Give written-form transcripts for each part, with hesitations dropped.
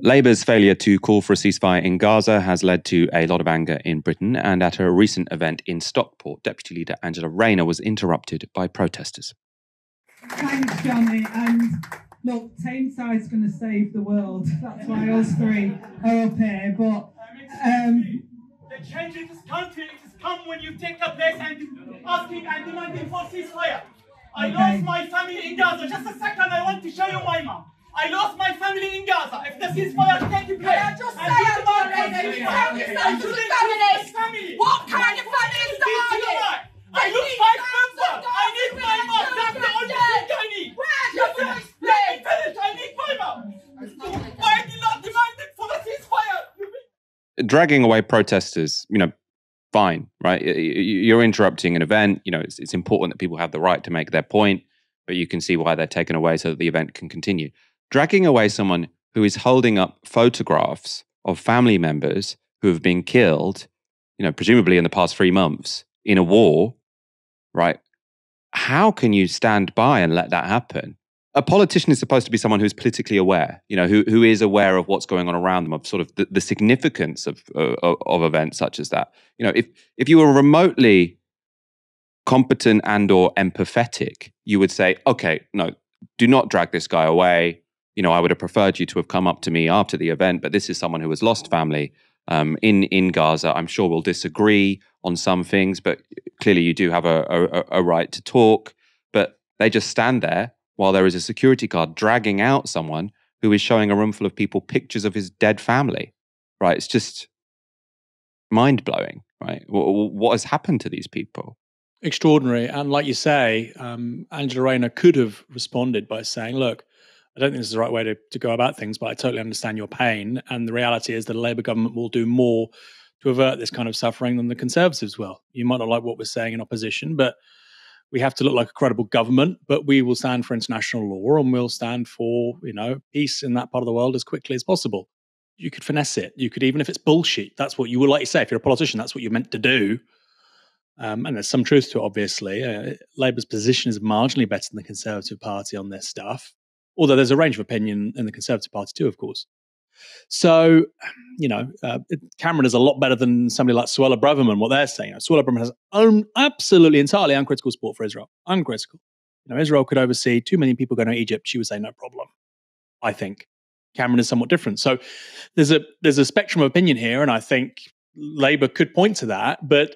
Labour's failure to call for a ceasefire in Gaza has led to a lot of anger in Britain, and at a recent event in Stockport, Deputy Leader Angela Rayner was interrupted by protesters. Thanks, Johnny. And look, Tameside's going to save the world. That's why us three are up here. But the change in this country has come when you take a place and asking and demanding for ceasefire. I lost my family in Gaza. Just a second, I want to show you my mom. I lost my family in Gaza. If the ceasefire taking place, I just say, you tell yourself as a feminist. What kind of feminist are you? I lose my member. I need my mom. That's the only thing I need. Where's your voice, Let me finish. I need my mom. Why are you not demanding for the ceasefire? Dragging away protesters, fine, right? You're interrupting an event. It's important that people have the right to make their point, but you can see why they're taken away so that the event can continue. Dragging away someone who is holding up photographs of family members who have been killed, presumably in the past 3 months in a war, right? How can you stand by and let that happen? A politician is supposed to be someone who's politically aware, who is aware of what's going on around them, of sort of the significance of events such as that. If you were remotely competent and or empathetic, you would say, okay, no, do not drag this guy away. I would have preferred you to have come up to me after the event, but this is someone who has lost family in Gaza. I'm sure we'll disagree on some things, but clearly you do have a right to talk. But they just stand there while there is a security guard dragging out someone who is showing a room full of people pictures of his dead family, right? It's just mind-blowing, right? What has happened to these people? Extraordinary. And like you say, Angela Rayner could have responded by saying, look, I don't think this is the right way to go about things, but I totally understand your pain. And the reality is that a Labour government will do more to avert this kind of suffering than the Conservatives will. You might not like what we're saying in opposition, but we have to look like a credible government, but we will stand for international law and we'll stand for, peace in that part of the world as quickly as possible. You could finesse it. You could, even if it's bullshit, that's what you would like to say. If you're a politician, that's what you're meant to do. And there's some truth to it, obviously. Labour's position is marginally better than the Conservative Party on this stuff. Although there's a range of opinion in the Conservative Party too, of course. So, Cameron is a lot better than somebody like Suella Braverman, what they're saying. Suella Braverman has absolutely, entirely uncritical support for Israel. Uncritical. Israel could oversee 2 million people going to Egypt. She would say no problem, I think. Cameron is somewhat different. So there's a spectrum of opinion here, and I think Labour could point to that. But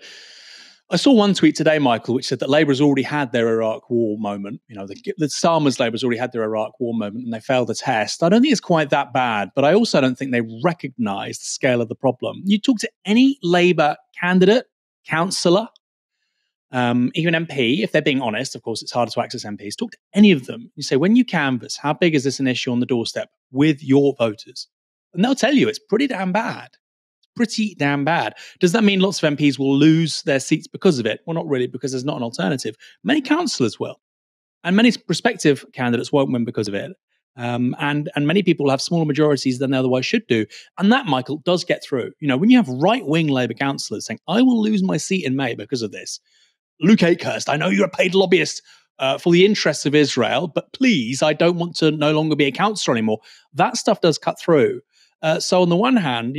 I saw one tweet today, Michael, which said that Labour has already had their Iraq war moment. The Starmer's Labour has already had their Iraq war moment and they failed the test. I don't think it's quite that bad, but I also don't think they recognise the scale of the problem. You talk to any Labour candidate, councillor, even MP, if they're being honest, of course, it's harder to access MPs. Talk to any of them. You say, when you canvass, how big is this an issue on the doorstep with your voters? And they'll tell you it's pretty damn bad. Pretty damn bad. Does that mean lots of MPs will lose their seats because of it? Well, not really, because there's not an alternative. Many councillors will. And many prospective candidates won't win because of it. And many people will have smaller majorities than they otherwise should do. And that, Michael, does get through. When you have right-wing Labour councillors saying, I will lose my seat in May because of this. Luke Akehurst, I know you're a paid lobbyist for the interests of Israel, but please, I don't want to no longer be a councillor anymore. That stuff does cut through. So on the one hand,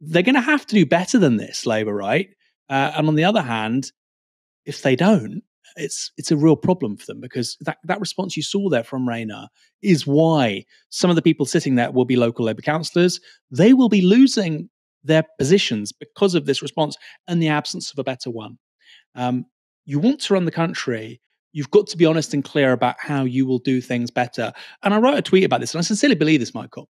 they're going to have to do better than this, Labour, right? And on the other hand, if they don't, it's a real problem for them, because that response you saw there from Rayner is why some of the people sitting there will be local Labour councillors. They will be losing their positions because of this response and the absence of a better one. You want to run the country, you've got to be honest and clear about how you will do things better. And I wrote a tweet about this, and I sincerely believe this, Michael.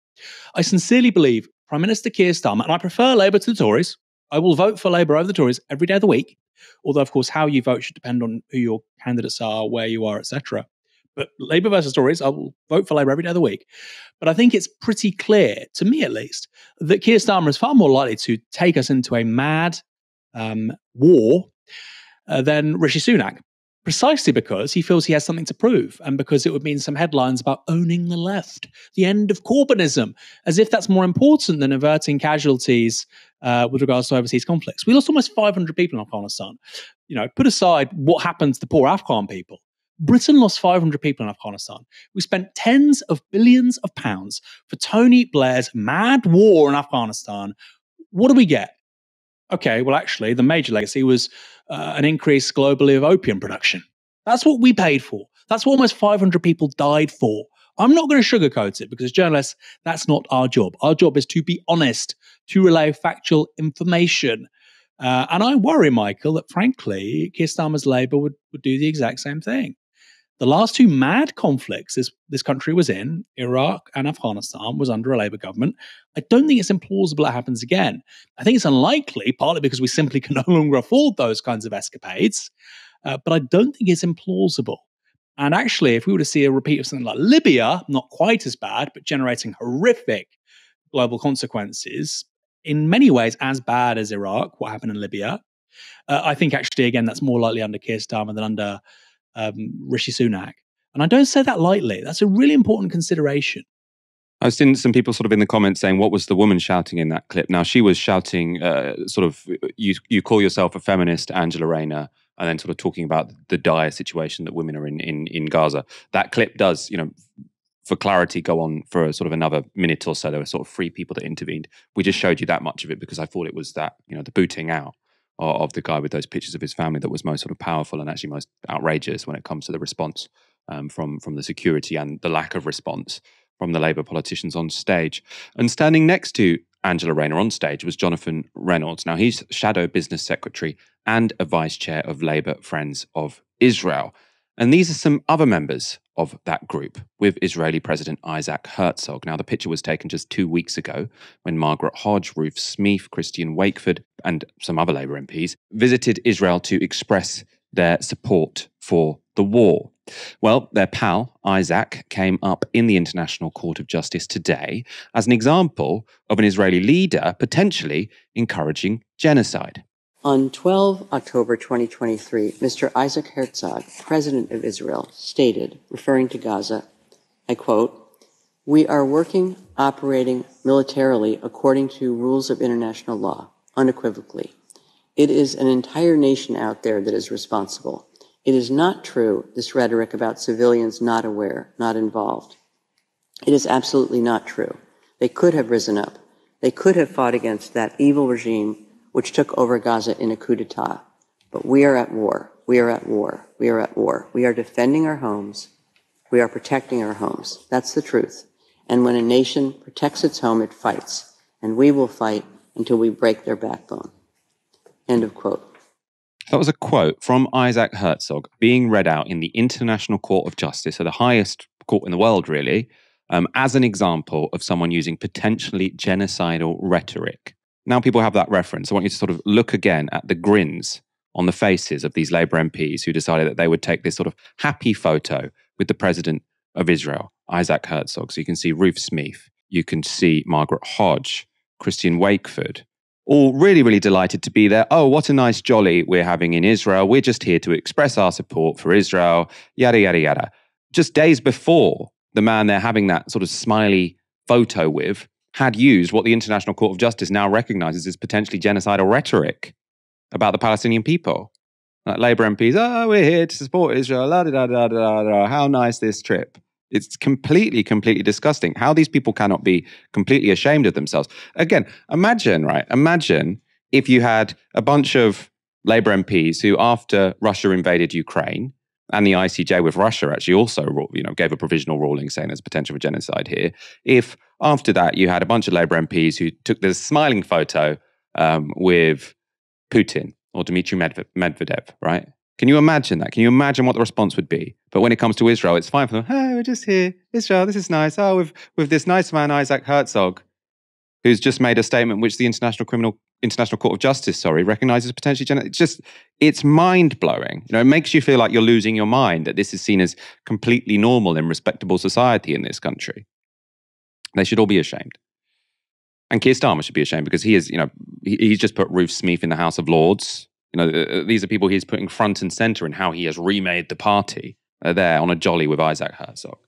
I sincerely believe Prime Minister Keir Starmer, and I prefer Labour to the Tories. I will vote for Labour over the Tories every day of the week. Although, of course, how you vote should depend on who your candidates are, where you are, etc. But Labour versus Tories, I will vote for Labour every day of the week. But I think it's pretty clear, to me at least, that Keir Starmer is far more likely to take us into a mad war than Rishi Sunak. Precisely because he feels he has something to prove, and because it would mean some headlines about owning the left, the end of Corbynism, as if that's more important than averting casualties with regards to overseas conflicts. We lost almost 500 people in Afghanistan. Put aside what happened to the poor Afghan people. Britain lost 500 people in Afghanistan. We spent tens of billions of pounds for Tony Blair's mad war in Afghanistan. What do we get? Okay, well, actually, the major legacy was an increase globally of opium production. That's what we paid for. That's what almost 500 people died for. I'm not going to sugarcoat it because as journalists, that's not our job. Our job is to be honest, to relay factual information. And I worry, Michael, that frankly, Keir Starmer's Labour would do the exact same thing. The last two mad conflicts this country was in, Iraq and Afghanistan, was under a Labour government. I don't think it's implausible it happens again. I think it's unlikely, partly because we simply can no longer afford those kinds of escapades. But I don't think it's implausible. And actually, if we were to see a repeat of something like Libya, not quite as bad, but generating horrific global consequences, in many ways as bad as Iraq, what happened in Libya, I think actually, again, that's more likely under Keir Starmer than under Rishi Sunak. And I don't say that lightly. That's a really important consideration. I've seen some people sort of in the comments saying, what was the woman shouting in that clip? Now, she was shouting sort of, you call yourself a feminist, Angela Rayner, and then sort of talking about the dire situation that women are in Gaza. That clip does, for clarity, go on for a sort of another minute or so. There were sort of 3 people that intervened. We just showed you that much of it because I thought it was that, the booting out of the guy with those pictures of his family that was most sort of powerful and actually most outrageous when it comes to the response from the security and the lack of response from the Labour politicians on stage. And standing next to Angela Rayner on stage was Jonathan Reynolds. Now, he's Shadow Business Secretary and a Vice Chair of Labour Friends of Israel. And these are some other members of that group with Israeli President Isaac Herzog. Now, the picture was taken just 2 weeks ago when Margaret Hodge, Ruth Smeeth, Christian Wakeford, and some other Labour MPs visited Israel to express their support for the war. Well, their pal, Isaac, came up in the International Court of Justice today as an example of an Israeli leader potentially encouraging genocide. On 12 October 2023, Mr. Isaac Herzog, President of Israel, stated, referring to Gaza, I quote, "We are working, operating militarily according to rules of international law, unequivocally. It is an entire nation out there that is responsible. It is not true, this rhetoric about civilians not aware, not involved. It is absolutely not true. They could have risen up. They could have fought against that evil regime which took over Gaza in a coup d'etat. But we are at war. We are at war. We are at war. We are defending our homes. We are protecting our homes. That's the truth. And when a nation protects its home, it fights. And we will fight until we break their backbone." End of quote. That was a quote from Isaac Herzog being read out in the International Court of Justice, so the highest court in the world, really, as an example of someone using potentially genocidal rhetoric. Now people have that reference. I want you to sort of look again at the grins on the faces of these Labour MPs who decided that they would take this sort of happy photo with the President of Israel, Isaac Herzog. So you can see Ruth Smeeth, you can see Margaret Hodge, Christian Wakeford, all really, really delighted to be there. Oh, what a nice jolly we're having in Israel. We're just here to express our support for Israel, yada, yada, yada. Just days before, the man they're having that sort of smiley photo with had used what the International Court of Justice now recognizes as potentially genocidal rhetoric about the Palestinian people. Like Labour MPs, oh, we're here to support Israel, la da da da da da. How nice this trip. It's completely, completely disgusting. How these people cannot be completely ashamed of themselves. Again, imagine, right? Imagine if you had a bunch of Labour MPs who, after Russia invaded Ukraine, and the ICJ with Russia actually also, gave a provisional ruling saying there's potential for genocide here. If after that you had a bunch of Labour MPs who took this smiling photo with Putin or Dmitry Medvedev, right? Can you imagine that? Can you imagine what the response would be? But when it comes to Israel, it's fine for them. Hey, we're just here. Israel, this is nice. Oh, with this nice man, Isaac Herzog, who's just made a statement which the International Court of Justice, recognizes potentially genocide. It's mind-blowing. It makes you feel like you're losing your mind, that this is seen as completely normal in respectable society in this country. They should all be ashamed. And Keir Starmer should be ashamed because he is, he's just put Ruth Smeeth in the House of Lords. These are people he's putting front and center in how he has remade the party. They're there on a jolly with Isaac Herzog.